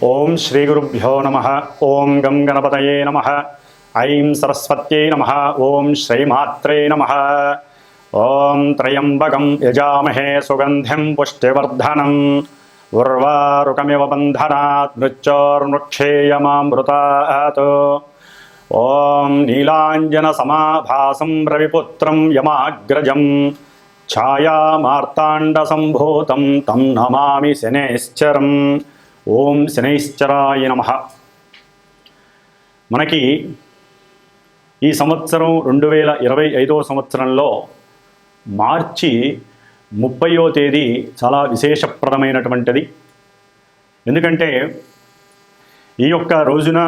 ఓం శ్రీ గురుభ్యో నమః. ఓం గం గణపతయే నమః. ఐం సరస్వత్యై నమః. ఓం శ్రీమాత్రే నమః. ఓం త్రయంబకం యజామహే సుగంధిం పుష్టివర్ధనం ఉర్వారుకమివ బంధనాత్ మృత్యోర్ముక్షేయమామృతాత్. ఓం నీలాంజన సమాభాసం రవిపుత్రం యమాగ్రజం ఛాయామార్తాండ సంభూతం తం నమామి శనైశ్చరం. ఓం శనైశ్చరాయ నమః. మనకి ఈ సంవత్సరం 2025వ సంవత్సరంలో మార్చి 30వ తేదీ చాలా విశేషప్రదమైనటువంటిది. ఎందుకంటే ఈ యొక్క రోజున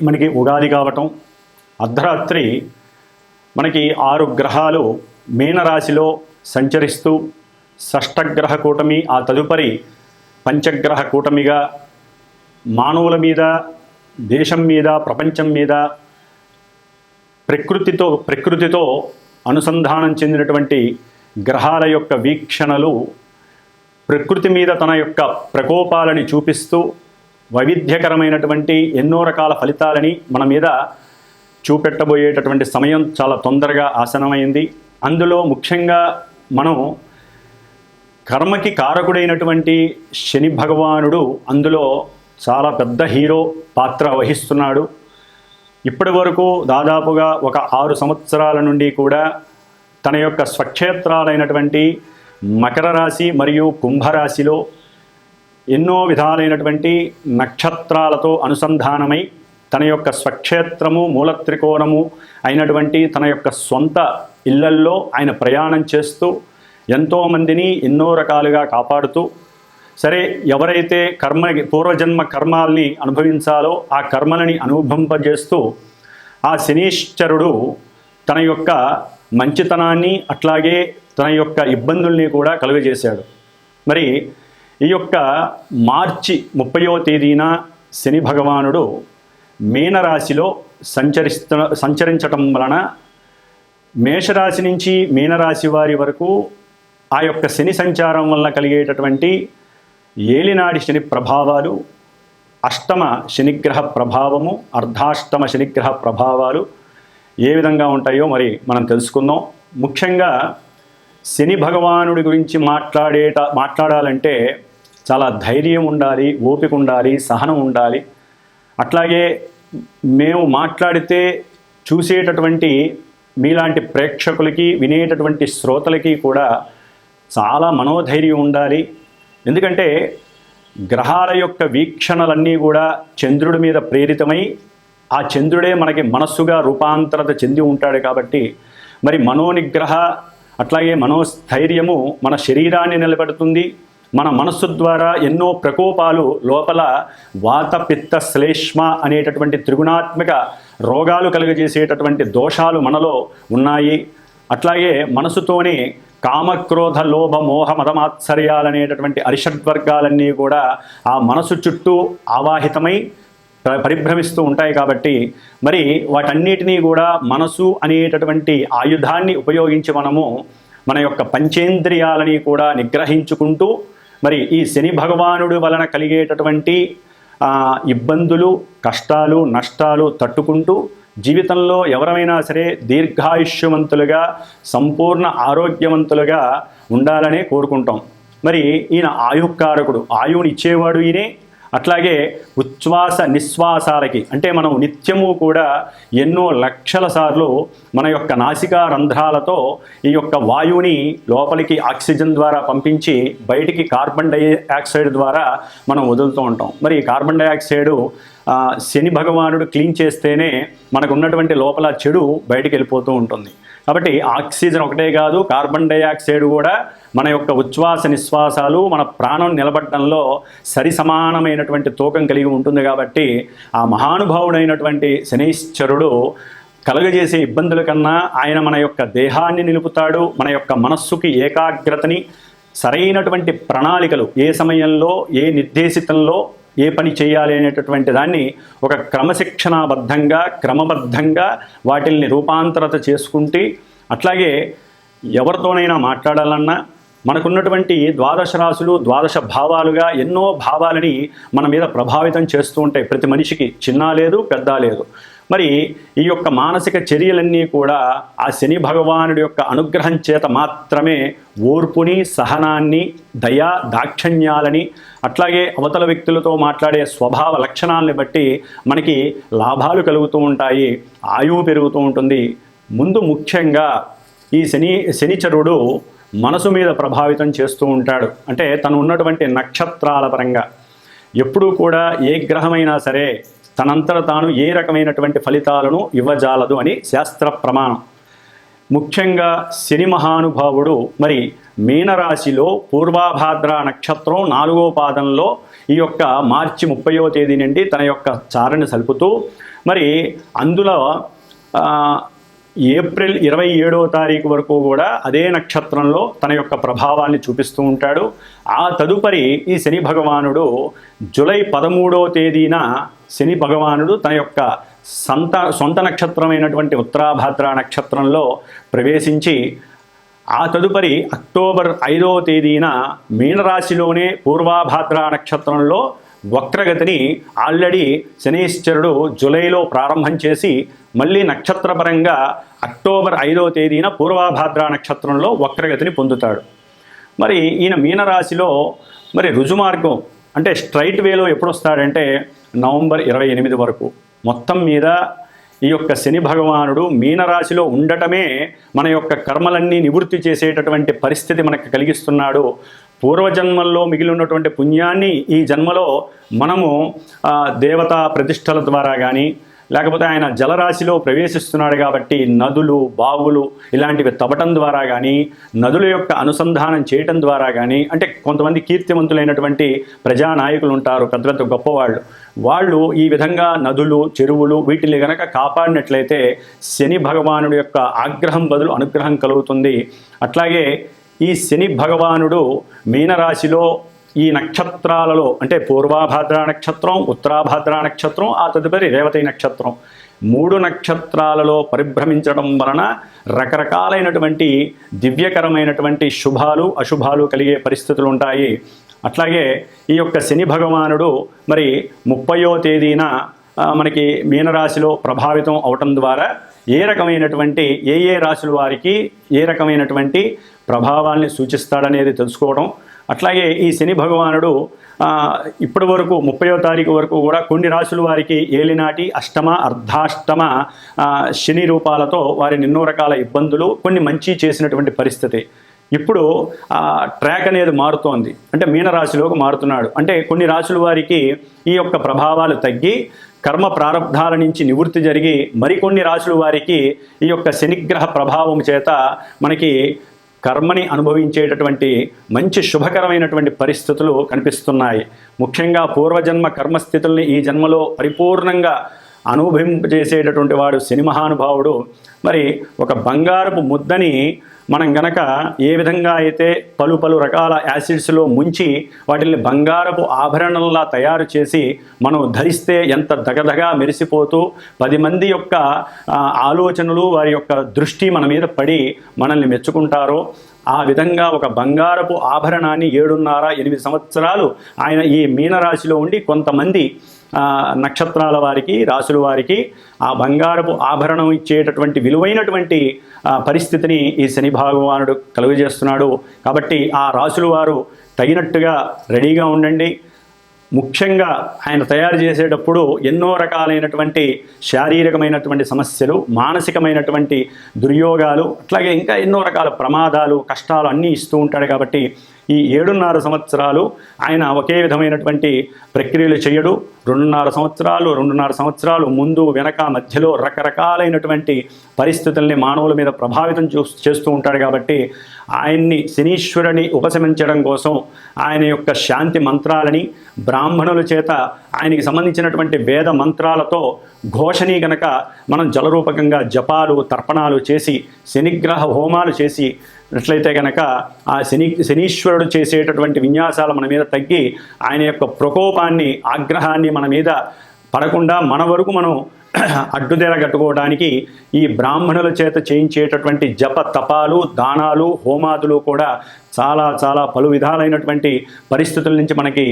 మనకి ఉగాది కావటం, అర్ధరాత్రి మనకి 6 గ్రహాలు మీనరాశిలో సంచరిస్తూ షష్టగ్రహ కూటమి, ఆ తదుపరి పంచగ్రహ కూటమిగా మానవుల మీద, దేశం మీద, ప్రపంచం మీద ప్రకృతితో అనుసంధానం చెందినటువంటి గ్రహాల యొక్క వీక్షణలు ప్రకృతి మీద తన యొక్క ప్రకోపాలని చూపిస్తూ వైవిధ్యకరమైనటువంటి ఎన్నో రకాల ఫలితాలని మన మీద చూపెట్టబోయేటటువంటి సమయం చాలా తొందరగా ఆసనమైంది. అందులో ముఖ్యంగా మనం కర్మకి కారకుడైనటువంటి శని భగవానుడు అందులో చాలా పెద్ద హీరో పాత్ర వహిస్తున్నాడు. ఇప్పటి వరకు దాదాపుగా ఒక 6 సంవత్సరాల నుండి కూడా తన యొక్క స్వక్షేత్రాలైనటువంటి మకర రాశి మరియు కుంభరాశిలో ఎన్నో విధాలైనటువంటి నక్షత్రాలతో అనుసంధానమై తన యొక్క స్వక్షేత్రము, మూలత్రికోణము అయినటువంటి తన యొక్క సొంత ఇళ్లల్లో ఆయన ప్రయాణం చేస్తూ ఎంతోమందిని ఎన్నో రకాలుగా కాపాడుతూ, సరే ఎవరైతే పూర్వజన్మ కర్మాల్ని అనుభవించాలో ఆ కర్మలని అనుభవింపజేస్తూ ఆ శనీశ్వరుడు తన యొక్క మంచితనాన్ని అట్లాగే తన యొక్క ఇబ్బందుల్ని కూడా కలుగజేశాడు. మరి ఈ యొక్క మార్చి 30వ తేదీన శని భగవానుడు మీనరాశిలో సంచరించటం వలన మేషరాశి నుంచి మీనరాశి వారి వరకు ఆ యొక్క శని సంచారం వల్ల కలిగేటటువంటి ఏలినాడి శని ప్రభావాలు, అష్టమ శనిగ్రహ ప్రభావము, అర్ధాష్టమ శనిగ్రహ ప్రభావాలు ఏ విధంగా ఉంటాయో మరి మనం తెలుసుకుందాం. ముఖ్యంగా శని భగవానుడి గురించి మాట్లాడాలంటే చాలా ధైర్యం ఉండాలి, ఓపిక ఉండాలి, సహనం ఉండాలి. అట్లాగే మేము మాట్లాడితే చూసేటటువంటి మీలాంటి ప్రేక్షకులకి, వినేటటువంటి శ్రోతలకి కూడా చాలా మనోధైర్యం ఉండాలి. ఎందుకంటే గ్రహాల యొక్క వీక్షణలన్నీ కూడా చంద్రుడి మీద ప్రేరితమై ఆ చంద్రుడే మనకి మనస్సుగా రూపాంతరత చెంది ఉంటాడు. కాబట్టి మరి మనోనిగ్రహ అట్లాగే మనోస్థైర్యము మన శరీరాన్ని నిలబెడుతుంది. మన మనస్సు ద్వారా ఎన్నో ప్రకోపాలు లోపల వాత పిత్త శ్లేష్మ అనేటటువంటి త్రిగుణాత్మక రోగాలు కలుగజేసేటటువంటి దోషాలు మనలో ఉన్నాయి. అట్లాగే మనసుతోనే కామక్రోధ లోభ మోహ మదమాత్సర్యాలనేటటువంటి అరిషడ్వర్గాలన్నీ కూడా ఆ మనసు చుట్టూ ఆవాహితమై పరిభ్రమిస్తూ ఉంటాయి. కాబట్టి మరి వాటన్నిటినీ కూడా మనసు అనేటటువంటి ఆయుధాన్ని ఉపయోగించి మనము మన యొక్క పంచేంద్రియాలని కూడా నిగ్రహించుకుంటూ మరి ఈ శని భగవానుడి వలన కలిగేటటువంటి ఇబ్బందులు, కష్టాలు, నష్టాలు తట్టుకుంటూ జీవితంలో ఎవరైనా సరే దీర్ఘాయుష్యవంతులుగా, సంపూర్ణ ఆరోగ్యవంతులుగా ఉండాలనే కోరుకుంటాం. మరి ఈయన ఆయుకారకుడు, ఆయువుని ఇచ్చేవాడు ఈయనే. అట్లాగే ఉచ్ఛ్వాస నిశ్వాసాలకి అంటే మనం నిత్యము కూడా ఎన్నో లక్షల సార్లు మన యొక్క నాసికా రంధ్రాలతో ఈ యొక్క వాయువుని లోపలికి ఆక్సిజన్ ద్వారా పంపించి బయటికి కార్బన్ డైఆక్సైడ్ ద్వారా మనం వదులుతూ ఉంటాం. మరి కార్బన్ డైఆక్సైడ్ శని భగవానుడు క్లీన్ చేస్తేనే మనకు ఉన్నటువంటి లోపల చెడు బయటికి వెళ్ళిపోతూ ఉంటుంది. కాబట్టి ఆక్సిజన్ ఒకటే కాదు, కార్బన్ డైఆక్సైడ్ కూడా మన యొక్క ఉచ్ఛ్వాస నిశ్వాసాలు, మన ప్రాణం నిలబడటంలో సరి సమానమైనటువంటి తూకం కలిగి ఉంటుంది. కాబట్టి ఆ మహానుభావుడైనటువంటి శనైశ్వరుడు కలుగజేసే ఇబ్బందుల కన్నా ఆయన మన యొక్క దేహాన్ని నిలుపుతాడు. మన యొక్క మనస్సుకి ఏకాగ్రతని, సరైనటువంటి ప్రణాళికలు ఏ సమయంలో, ఏ నిర్దేశితంలో ఏ పని చేయాలి అనేటటువంటి దాన్ని ఒక క్రమబద్ధంగా వాటిల్ని రూపాంతరత చేసుకుంటే, అట్లాగే ఎవరితోనైనా మాట్లాడాలన్నా మనకున్నటువంటి ద్వాదశ రాశులు ద్వాదశ భావాలుగా ఎన్నో భావాలని మన మీద ప్రభావితం చేస్తూ ఉంటాయి. ప్రతి మనిషికి చిన్న లేదు పెద్ద లేదు. మరి ఈ యొక్క మానసిక చర్యలన్నీ కూడా ఆ శని భగవానుడి యొక్క అనుగ్రహం చేత మాత్రమే ఓర్పుని, సహనాన్ని, దయా దాక్షణ్యాలని, అట్లాగే అవతల వ్యక్తులతో మాట్లాడే స్వభావ లక్షణాలని బట్టి మనకి లాభాలు కలుగుతూ ఉంటాయి, ఆయువు పెరుగుతూ ఉంటుంది. ముందు ముఖ్యంగా ఈ శనిచరుడు మనసు మీద ప్రభావితం చేస్తూ ఉంటాడు. అంటే తను ఉన్నటువంటి నక్షత్రాల పరంగా ఎప్పుడూ కూడా ఏ గ్రహమైనా సరే తనంతట తాను ఏ రకమైనటువంటి ఫలితాలను ఇవ్వజాలదు అని శాస్త్ర ప్రమాణం. ముఖ్యంగా శని మహానుభావుడు మరి మీనరాశిలో పూర్వాభాద్ర నక్షత్రం 4వ పాదంలో ఈ యొక్క మార్చి 30వ తేదీ నుండి తన యొక్క చారణ సలుపుతూ మరి అందులో ఏప్రిల్ 27వ తారీఖు వరకు కూడా అదే నక్షత్రంలో తన యొక్క ప్రభావాన్ని చూపిస్తూ ఉంటాడు. ఆ తదుపరి ఈ శని భగవానుడు జూలై 13వ తేదీన శని భగవానుడు తన యొక్క సొంత నక్షత్రమైనటువంటి ఉత్తరాభాద్ర నక్షత్రంలో ప్రవేశించి ఆ తదుపరి అక్టోబర్ 5వ తేదీన మీనరాశిలోనే పూర్వాభాద్ర నక్షత్రంలో వక్రగతిని ఆల్రెడీ శనీశ్వరుడు జూలైలో ప్రారంభం చేసి మళ్ళీ నక్షత్రపరంగా అక్టోబర్ 5వ తేదీన పూర్వాభాద్ర నక్షత్రంలో వక్రగతిని పొందుతాడు. మరి ఈయన మీనరాశిలో మరి రుజుమార్గం అంటే స్ట్రైట్ వేలో ఎప్పుడు వస్తాడంటే నవంబర్ 28 వరకు. మొత్తం మీద ఈ యొక్క శని భగవానుడు మీనరాశిలో ఉండటమే మన యొక్క కర్మలన్నీ నివృత్తి చేసేటటువంటి పరిస్థితి మనకు కలిగిస్తున్నాడు. పూర్వజన్మల్లో మిగిలి ఉన్నటువంటి పుణ్యాన్ని ఈ జన్మలో మనము దేవతా ప్రతిష్టల ద్వారా కానీ లేకపోతే ఆయన జలరాశిలో ప్రవేశిస్తున్నాడు కాబట్టి నదులు, బావులు ఇలాంటివి తవ్వటం ద్వారా కానీ, నదుల యొక్క అనుసంధానం చేయటం ద్వారా కానీ, అంటే కొంతమంది కీర్తివంతులైనటువంటి ప్రజానాయకులు ఉంటారు, పెద్ద పెద్ద గొప్పవాళ్ళు, వాళ్ళు ఈ విధంగా నదులు, చెరువులు వీటిని గనక కాపాడినట్లయితే శని భగవానుడి యొక్క ఆగ్రహం బదులు అనుగ్రహం కలుగుతుంది. అట్లాగే ఈ శని భగవానుడు మీనరాశిలో ఈ నక్షత్రాలలో అంటే పూర్వాభాద్ర నక్షత్రం, ఉత్తరాభాద్ర నక్షత్రం, ఆ తదుపరి రేవతి నక్షత్రం 3 నక్షత్రాలలో పరిభ్రమించడం వలన రకరకాలైనటువంటి దివ్యకరమైనటువంటి శుభాలు అశుభాలు కలిగే పరిస్థితులు ఉంటాయి. అట్లాగే ఈ యొక్క శని భగవానుడు మరి 30వ తేదీన మనకి మీనరాశిలో ప్రభావితం అవటం ద్వారా ఏ రకమైనటువంటి ఏ రాశుల వారికి ఏ రకమైనటువంటి ప్రభావాల్ని సూచిస్తాడనేది తెలుసుకోవడం. అట్లాగే ఈ శని భగవానుడు ఇప్పటి వరకు 30వ తారీఖు వరకు కూడా కొన్ని రాశుల వారికి ఏలినాటి, అష్టమ, అర్ధాష్టమ శని రూపాలతో వారిని ఎన్నో రకాల ఇబ్బందులు, కొన్ని మంచి చేసినటువంటి పరిస్థితి. ఇప్పుడు ట్రాక్ అనేది మారుతోంది, అంటే మీనరాశిలోకి మారుతున్నాడు. అంటే కొన్ని రాశుల వారికి ఈ యొక్క ప్రభావాలు తగ్గి కర్మ ప్రారంధాల నుంచి నివృత్తి జరిగి మరికొన్ని రాశుల వారికి ఈ యొక్క శనిగ్రహ ప్రభావం చేత మనకి కర్మని అనుభవించేటటువంటి మంచి శుభకరమైనటువంటి పరిస్థితులు కనిపిస్తున్నాయి. ముఖ్యంగా పూర్వజన్మ కర్మస్థితుల్ని ఈ జన్మలో పరిపూర్ణంగా అనుభవింపజేసేటటువంటి వాడు శని మహానుభావుడు. మరి ఒక బంగారపు ముద్దని మనం గనక ఏ విధంగా అయితే పలు రకాల యాసిడ్స్లో ముంచి వాటిని బంగారపు ఆభరణంలా తయారు చేసి మనం ధరిస్తే ఎంత దగదగా మెరిసిపోతూ 10 మంది యొక్క ఆలోచనలు, వారి యొక్క దృష్టి మన మీద పడి మనల్ని మెచ్చుకుంటారో ఆ విధంగా ఒక బంగారపు ఆభరణాన్ని 7.5-8 సంవత్సరాలు ఆయన ఈ మీనరాశిలో ఉండి కొంతమంది నక్షత్రాల వారికి, రాశుల వారికి ఆ బంగారపు ఆభరణం ఇచ్చేటటువంటి విలువైనటువంటి పరిస్థితిని ఈ శని భగవానుడు కలుగజేస్తున్నాడు. కాబట్టి ఆ రాశుల వారు తగినట్టుగా రెడీగా ఉండండి. ముఖ్యంగా ఆయన తయారు చేసేటప్పుడు ఎన్నో రకాలైనటువంటి శారీరకమైనటువంటి సమస్యలు, మానసికమైనటువంటి దుర్యోగాలు, అట్లాగే ఇంకా ఎన్నో రకాల ప్రమాదాలు, కష్టాలు అన్నీ ఇస్తూ ఉంటాడు. కాబట్టి ఈ 7.5 సంవత్సరాలు ఆయన ఒకే విధమైనటువంటి ప్రక్రియలు చేయడు. 2.5 సంవత్సరాలు ముందు వెనక మధ్యలో రకరకాలైనటువంటి పరిస్థితుల్ని మానవుల మీద ప్రభావితం చేస్తూ ఉంటాడు. కాబట్టి ఆయన్ని శనీశ్వరుని ఉపశమించడం కోసం ఆయన యొక్క శాంతి మంత్రాలని బ్రాహ్మణుల చేత ఆయనకి సంబంధించినటువంటి వేద మంత్రాలతో ఘోషని గనక మనం జలరూపకంగా జపాలు, తర్పణాలు చేసి శనిగ్రహ హోమాలు చేసి అట్లయితే కనుక ఆ శనీశ్వరుడు చేసేటటువంటి విన్యాసాలు మన మీద తగ్గి ఆయన యొక్క ప్రకోపాన్ని, ఆగ్రహాన్ని మన మీద పడకుండా మన వరకు మనం అడ్డుదెర కట్టుకోవడానికి ఈ బ్రాహ్మణుల చేత చేయించేటటువంటి జప తపాలు, దానాలు, హోమాదులు కూడా చాలా చాలా పలు విధాలైనటువంటి పరిస్థితుల నుంచి మనకి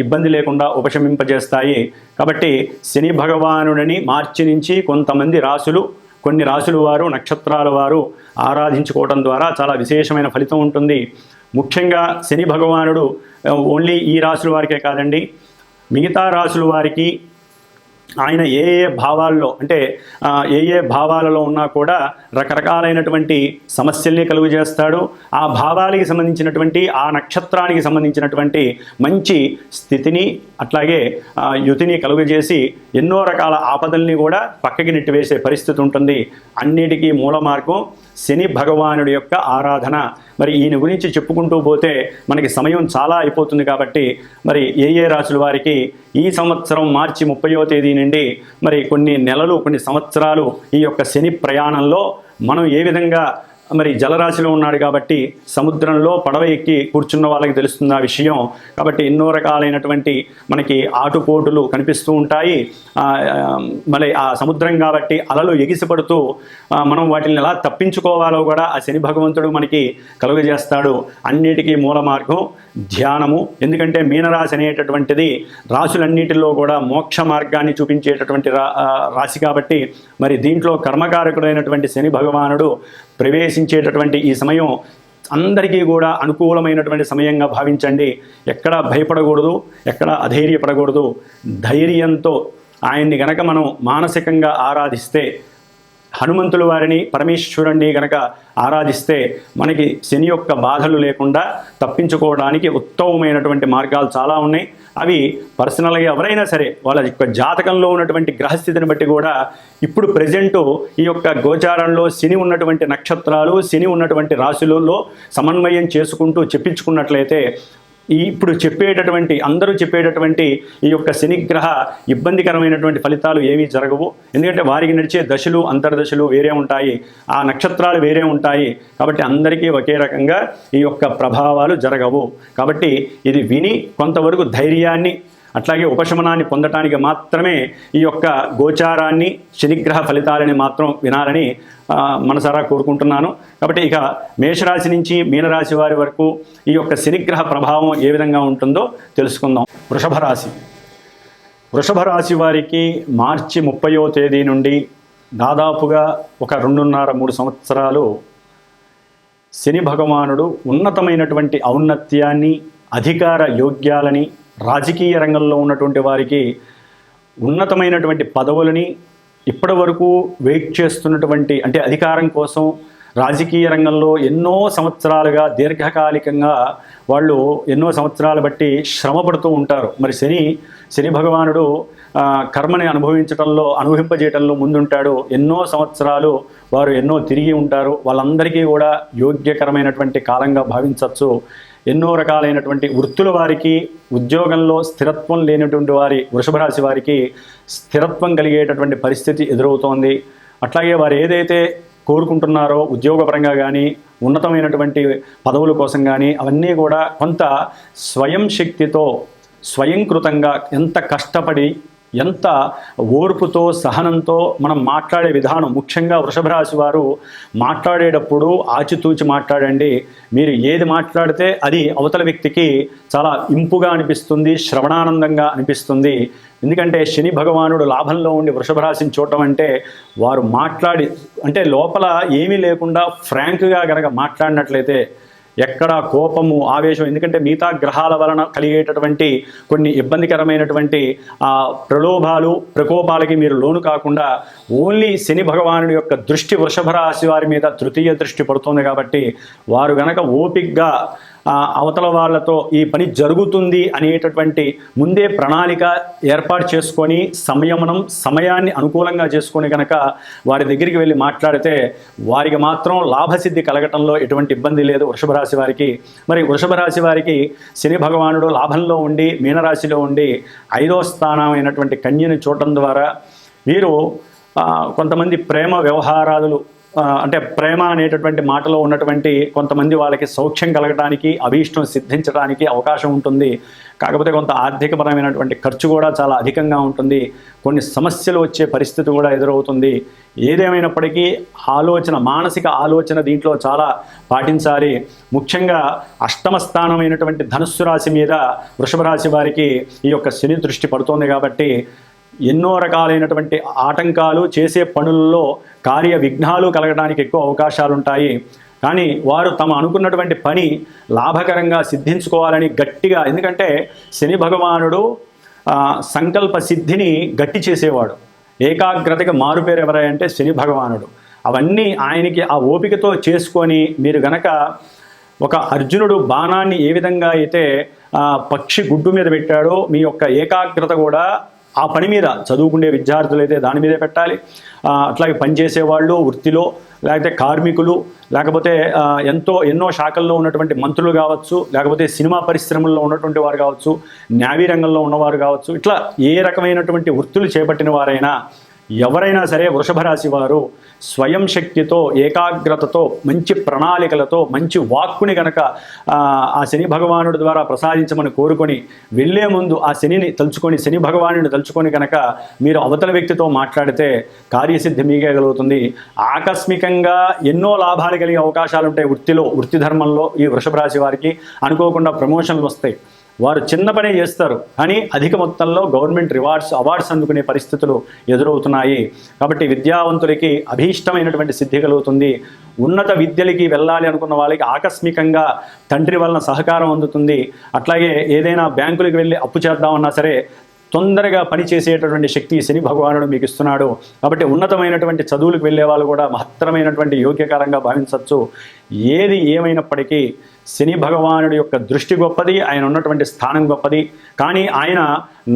ఇబ్బంది లేకుండా ఉపశమింపజేస్తాయి. కాబట్టి శని భగవానుడిని మార్చి నుంచి కొన్ని రాసుల వారు, నక్షత్రాల వారు ఆరాధించుకోవడం ద్వారా చాలా విశేషమైన ఫలితం ఉంటుంది. ముఖ్యంగా శని భగవానుడు ఓన్లీ ఈ రాసుల వారికే కాదండి, మిగతా రాసుల వారికి ఆయన ఏ భావాల్లో అంటే ఏ భావాలలో ఉన్నా కూడా రకరకాలైనటువంటి సమస్యల్ని కలుగు చేస్తాడు. ఆ భావాలకి సంబంధించినటువంటి, ఆ నక్షత్రానికి సంబంధించినటువంటి మంచి స్థితిని అట్లాగే యుతిని కలుగజేసి ఎన్నో రకాల ఆపదల్ని కూడా పక్కకి నెట్టివేసే పరిస్థితి ఉంటుంది. అన్నిటికీ మూల మార్గం శని భగవానుడి యొక్క ఆరాధన. మరి ఈయన గురించి చెప్పుకుంటూ పోతే మనకి సమయం చాలా అయిపోతుంది. కాబట్టి మరి ఏ రాశుల వారికి ఈ సంవత్సరం మార్చి 30వ తేదీ నుండి మరి కొన్ని నెలలు, కొన్ని సంవత్సరాలు ఈ యొక్క శని ప్రయాణంలో మనం ఏ విధంగా మరి జలరాశిలో ఉన్నాడు కాబట్టి సముద్రంలో పడవ ఎక్కి కూర్చున్న వాళ్ళకి తెలుస్తుంది ఆ విషయం. కాబట్టి ఎన్నో రకాలైనటువంటి మనకి ఆటుపోటులు కనిపిస్తూ ఉంటాయి. మరి ఆ సముద్రం కాబట్టి అలలు ఎగిసిపడుతూ మనం వాటిని ఎలా తప్పించుకోవాలో కూడా ఆ శని భగవంతుడు మనకి కలుగజేస్తాడు. అన్నిటికీ మూల మార్గం ధ్యానము. ఎందుకంటే మీనరాశి అనేటటువంటిది రాశులన్నిటిలో కూడా మోక్ష మార్గాన్ని చూపించేటటువంటి రాశి కాబట్టి మరి దీంట్లో కర్మకారకుడైనటువంటి శని భగవానుడు ప్రవేశించేటటువంటి ఈ సమయం అందరికీ కూడా అనుకూలమైనటువంటి సమయంగా భావించండి. ఎక్కడ భయపడకూడదు, ఎక్కడ అధైర్యపడకూడదు. ధైర్యంతో ఆయన్ని గనక మనం మానసికంగా ఆరాధిస్తే, హనుమంతుల వారిని, పరమేశ్వరుణ్ణి గనక ఆరాధిస్తే మనకి శని యొక్క బాధలు లేకుండా తప్పించుకోవడానికి ఉత్తమమైనటువంటి మార్గాలు చాలా ఉన్నాయి. అవి పర్సనల్గా ఎవరైనా సరే వాళ్ళ యొక్క జాతకంలో ఉన్నటువంటి గ్రహస్థితిని బట్టి కూడా ఇప్పుడు ప్రజెంటు ఈ యొక్క గోచారంలో శని ఉన్నటువంటి నక్షత్రాలు, శని ఉన్నటువంటి రాశులలో సమన్వయం చేసుకుంటూ చెప్పించుకున్నట్లయితే ఇప్పుడు అందరూ చెప్పేటటువంటి ఈ యొక్క శనిగ్రహ ఇబ్బందికరమైనటువంటి ఫలితాలు ఏమీ జరగవు. ఎందుకంటే వారికి నడిచే దశలు, అంతర్దశలు వేరే ఉంటాయి, ఆ నక్షత్రాలు వేరే ఉంటాయి. కాబట్టి అందరికీ ఒకే రకంగా ఈ యొక్క ప్రభావాలు జరగవు. కాబట్టి ఇది విని కొంతవరకు ధైర్యాన్ని అట్లాగే ఉపశమనాన్ని పొందటానికి మాత్రమే ఈ యొక్క గోచారాన్ని, శనిగ్రహ ఫలితాలని మాత్రం వినాలని మనసారా కోరుకుంటున్నాను. కాబట్టి ఇక మేషరాశి నుంచి మీనరాశి వారి వరకు ఈ యొక్క శనిగ్రహ ప్రభావం ఏ విధంగా ఉంటుందో తెలుసుకుందాం. వృషభ రాశి వారికి మార్చి 30వ తేదీ నుండి దాదాపుగా ఒక 2.5-3 సంవత్సరాలు శని భగవానుడు ఉన్నతమైనటువంటి ఔన్నత్యాన్ని, అధికార యోగ్యాలని, రాజకీయ రంగంలో ఉన్నటువంటి వారికి ఉన్నతమైనటువంటి పదవులని, ఇప్పటి వరకు వెయిట్ చేస్తున్నటువంటి అంటే అధికారం కోసం రాజకీయ రంగంలో ఎన్నో సంవత్సరాలుగా దీర్ఘకాలికంగా వాళ్ళు ఎన్నో సంవత్సరాలు బట్టి శ్రమ పడుతూ ఉంటారు. మరి శని భగవానుడు కర్మని అనుభవింపజేయటంలో ముందుంటాడు. ఎన్నో సంవత్సరాలు వారు ఎన్నో తిరిగి ఉంటారు. వాళ్ళందరికీ కూడా యోగ్యకరమైనటువంటి కాలంగా భావించవచ్చు. ఎన్నో రకాలైనటువంటి వృత్తుల వారికి, ఉద్యోగంలో స్థిరత్వం లేనటువంటి వారి వృషభ రాశి వారికి స్థిరత్వం కలిగేటటువంటి పరిస్థితి ఎదురవుతోంది. అట్లాగే వారు ఏదైతే కోరుకుంటున్నారో ఉద్యోగపరంగా కానీ, ఉన్నతమైనటువంటి పదవుల కోసం కానీ అవన్నీ కూడా కొంత స్వయం శక్తితో, స్వయంకృతంగా ఎంత కష్టపడి, ఎంత ఓర్పుతో, సహనంతో మనం మాట్లాడే విధానం, ముఖ్యంగా వృషభ రాశి వారు మాట్లాడేటప్పుడు ఆచితూచి మాట్లాడండి. మీరు ఏది మాట్లాడితే అది అవతల వ్యక్తికి చాలా ఇంపుగా అనిపిస్తుంది, శ్రవణానందంగా అనిపిస్తుంది. ఎందుకంటే శని భగవానుడు లాభంలో ఉండి వృషభ రాశిని చూడటం అంటే వారు అంటే లోపల ఏమీ లేకుండా ఫ్రాంక్గా గనక మాట్లాడినట్లయితే ఎక్కడ కోపము, ఆవేశం, ఎందుకంటే మిగతా గ్రహాల వలన కలిగేటటువంటి కొన్ని ఇబ్బందికరమైనటువంటి ప్రలోభాలు, ప్రకోపాలకి మీరు లోను కాకుండా ఓన్లీ శని భగవానుడి యొక్క దృష్టి వృషభ రాశి వారి మీద తృతీయ దృష్టి పడుతుంది. కాబట్టి వారు గనక ఓపికగా అవతల వాళ్ళతో ఈ పని జరుగుతుంది అనేటటువంటి ముందే ప్రణాళిక ఏర్పాటు చేసుకొని సమయాన్ని అనుకూలంగా చేసుకొని కనుక వారి దగ్గరికి వెళ్ళి మాట్లాడితే వారికి మాత్రం లాభసిద్ధి కలగటంలో ఎటువంటి ఇబ్బంది లేదు వృషభ రాశి వారికి. మరి వృషభ రాశి వారికి శని భగవానుడు లాభంలో ఉండి మీనరాశిలో ఉండి 5వ స్థానమైనటువంటి కన్యని చూడటం ద్వారా వీరు కొంతమంది ప్రేమ వ్యవహారాలు అంటే ప్రేమ అనేటటువంటి మాటలో ఉన్నటువంటి కొంతమంది వాళ్ళకి సౌఖ్యం కలగడానికి, అభీష్టం సిద్ధించడానికి అవకాశం ఉంటుంది. కాకపోతే కొంత ఆర్థికపరమైనటువంటి ఖర్చు కూడా చాలా అధికంగా ఉంటుంది. కొన్ని సమస్యలు వచ్చే పరిస్థితి కూడా ఎదురవుతుంది. ఏదేమైనప్పటికీ మానసిక ఆలోచన దీంట్లో చాలా పాటించాలి. ముఖ్యంగా అష్టమ స్థానమైనటువంటి ధనుస్సు రాశి మీద వృషభ రాశి వారికి ఈ యొక్క శని దృష్టి పడుతోంది కాబట్టి ఎన్నో రకాలైనటువంటి ఆటంకాలు, చేసే పనుల్లో కార్య విఘ్నాలు కలగడానికి ఎక్కువ అవకాశాలు ఉంటాయి. కానీ వారు తమ అనుకున్నటువంటి పని లాభకరంగా సిద్ధించుకోవాలని గట్టిగా, ఎందుకంటే శని భగవానుడు సంకల్ప సిద్ధిని గట్టి చేసేవాడు. ఏకాగ్రతకి మారుపేరు ఎవరంటే శని భగవానుడు. అవన్నీ ఆయనకి ఆ ఓపికతో చేసుకొని మీరు గనక ఒక అర్జునుడు బాణాన్ని ఏ విధంగా అయితే పక్షి గుడ్డు మీద పెట్టాడో మీ యొక్క ఏకాగ్రత కూడా ఆ పని మీద, చదువుకునే విద్యార్థులు అయితే దాని మీదే పెట్టాలి. అట్లాగే పనిచేసేవాళ్ళు వృత్తిలో, లేకపోతే కార్మికులు, లేకపోతే ఎన్నో శాఖల్లో ఉన్నటువంటి మంత్రులు కావచ్చు, లేకపోతే సినిమా పరిశ్రమల్లో ఉన్నటువంటి వారు కావచ్చు, న్యావీ రంగంలో ఉన్నవారు కావచ్చు, ఇట్లా ఏ రకమైనటువంటి వృత్తులు చేపట్టిన వారైనా ఎవరైనా సరే వృషభ రాశి వారు స్వయం శక్తితో, ఏకాగ్రతతో, మంచి ప్రణాళికలతో, మంచి వాక్కుని కనుక ఆ శని భగవానుడి ద్వారా ప్రసాదించమని కోరుకొని వెళ్ళే ముందు ఆ శనిని తలుచుకొని, శని భగవానుడిని తలుచుకొని కనుక మీరు అవతల వ్యక్తితో మాట్లాడితే కార్యసిద్ధి మీకే కలుగుతుంది. ఆకస్మికంగా ఎన్నో లాభాలు కలిగే అవకాశాలు ఉంటాయి. వృత్తి ధర్మంలో ఈ వృషభ రాశి వారికి అనుకోకుండా ప్రమోషన్లు వస్తాయి. వారు చిన్న పనే చేస్తారు కానీ అధిక మొత్తంలో గవర్నమెంట్ అవార్డ్స్ అందుకునే పరిస్థితులు ఎదురవుతున్నాయి. కాబట్టి విద్యావంతులకి అభీష్టమైనటువంటి సిద్ధి కలుగుతుంది. ఉన్నత విద్యలకి వెళ్ళాలి అనుకున్న వాళ్ళకి ఆకస్మికంగా తండ్రి వలన సహకారం అందుతుంది. అట్లాగే ఏదైనా బ్యాంకులకు వెళ్ళి అప్పు చేద్దామన్నా సరే తొందరగా పనిచేసేటటువంటి శక్తి శని భగవానుడు మీకు ఇస్తున్నాడు. కాబట్టి ఉన్నతమైనటువంటి చదువులకు వెళ్ళే వాళ్ళు కూడా మహత్తరమైనటువంటి యోగ్యకరంగా భావించవచ్చు. ఏది ఏమైనప్పటికీ శని భగవానుడి యొక్క దృష్టి గొప్పది, ఆయన ఉన్నటువంటి స్థానం గొప్పది. కానీ ఆయన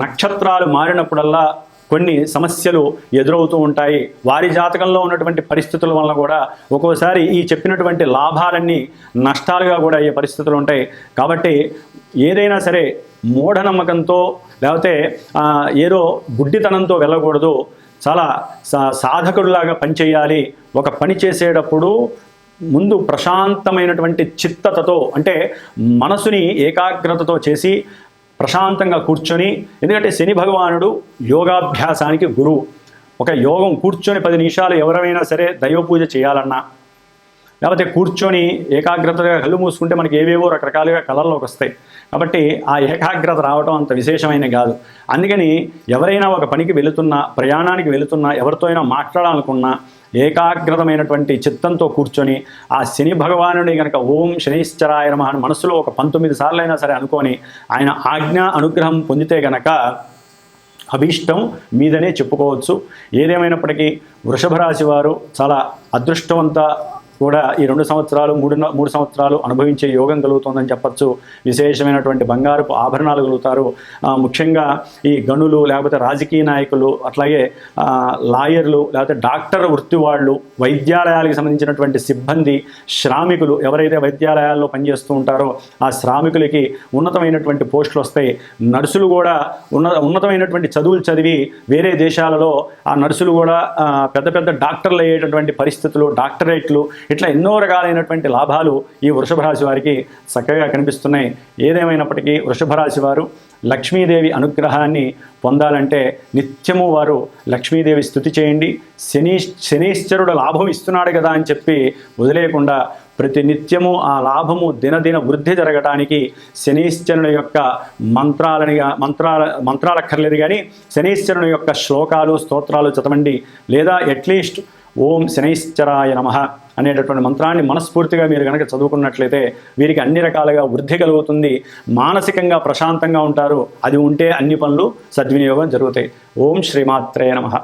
నక్షత్రాలు మారినప్పుడల్లా కొన్ని సమస్యలు ఎదురవుతూ ఉంటాయి. వారి జాతకంలో ఉన్నటువంటి పరిస్థితుల వల్ల కూడా ఒక్కోసారి ఈ చెప్పినటువంటి లాభాలన్నీ నష్టాలుగా కూడా అయ్యే పరిస్థితులు ఉంటాయి. కాబట్టి ఏదైనా సరే మూఢనమ్మకంతో లేకపోతే ఏదో గుడ్డితనంతో వెళ్ళకూడదు. చాలా సాధకుడిలాగా పనిచేయాలి. ఒక పని చేసేటప్పుడు ముందు ప్రశాంతమైనటువంటి చిత్తతతో, అంటే మనసుని ఏకాగ్రతతో చేసి ప్రశాంతంగా కూర్చొని, ఎందుకంటే శని భగవానుడు యోగాభ్యాసానికి గురువు. ఒక యోగం కూర్చొని 10 నిమిషాలు ఎవరైనా సరే దైవ పూజ చేయాలన్నా, లేకపోతే కూర్చొని ఏకాగ్రతగా కళ్ళు మూసుకుంటే మనకి ఏవేవో రకరకాలుగా కళల్లోకి వస్తాయి. కాబట్టి ఆ ఏకాగ్రత రావడం అంత విశేషమైన కాదు. అందుకని ఎవరైనా ఒక పనికి వెళుతున్నా, ప్రయాణానికి వెళుతున్నా, ఎవరితో అయినా మాట్లాడాలనుకున్నా ఏకాగ్రతమైనటువంటి చిత్తంతో కూర్చొని ఆ శని భగవానుని కనుక ఓం శనైశ్చరాయ నమః అని మనసులో ఒక 19 సార్లు అయినా సరే అనుకొని ఆయన ఆజ్ఞ అనుగ్రహం పొందితే గనక అభీష్టం మీదనే చెప్పుకోవచ్చు. ఏదేమైనప్పటికీ వృషభ రాశి వారు చాలా అదృష్టవంత కూడా ఈ 2 సంవత్సరాలు 3 సంవత్సరాలు అనుభవించే యోగం కలుగుతుందని చెప్పచ్చు. విశేషమైనటువంటి బంగారపు ఆభరణాలు కలుగుతారు. ముఖ్యంగా ఈ గనులు, లేకపోతే రాజకీయ నాయకులు, అట్లాగే లాయర్లు, లేకపోతే డాక్టర్ వృత్తి వాళ్ళు, వైద్యాలయాలకు సంబంధించినటువంటి సిబ్బంది, శ్రామికులు ఎవరైతే వైద్యాలయాల్లో పనిచేస్తూ ఉంటారో ఆ శ్రామికులకి ఉన్నతమైనటువంటి పోస్టులు వస్తాయి. నర్సులు కూడా ఉన్నతమైనటువంటి చదువులు చదివి వేరే దేశాలలో ఆ నర్సులు కూడా పెద్ద పెద్ద డాక్టర్లు అయ్యేటటువంటి పరిస్థితులు, డాక్టరేట్లు, ఇట్లా ఎన్నో రకాలైనటువంటి లాభాలు ఈ వృషభ రాశి వారికి చక్కగా కనిపిస్తున్నాయి. ఏదేమైనప్పటికీ వృషభ రాశి వారు లక్ష్మీదేవి పొందాలంటే నిత్యము వారు లక్ష్మీదేవి స్తుతి చేయండి. శనీశ్వరుడు లాభం ఇస్తున్నాడు కదా అని చెప్పి వదిలేయకుండా ప్రతి నిత్యము ఆ లాభము దినదిన వృద్ధి జరగటానికి శనీశ్వరుని యొక్క మంత్రాలక్కర్లేదు కానీ శనీశ్వరుని యొక్క శ్లోకాలు, స్తోత్రాలు చదవండి. లేదా అట్లీస్ట్ ఓం శనైశ్చరాయ నమః అనేటటువంటి మంత్రాన్ని మనస్ఫూర్తిగా మీరు కనుక చదువుకున్నట్లయితే వీరికి అన్ని రకాలుగా వృద్ధి కలుగుతుంది. మానసికంగా ప్రశాంతంగా ఉంటారు. అది ఉంటే అన్ని పనులు సద్వినియోగం జరుగుతాయి. ఓం శ్రీమాత్రే నమః.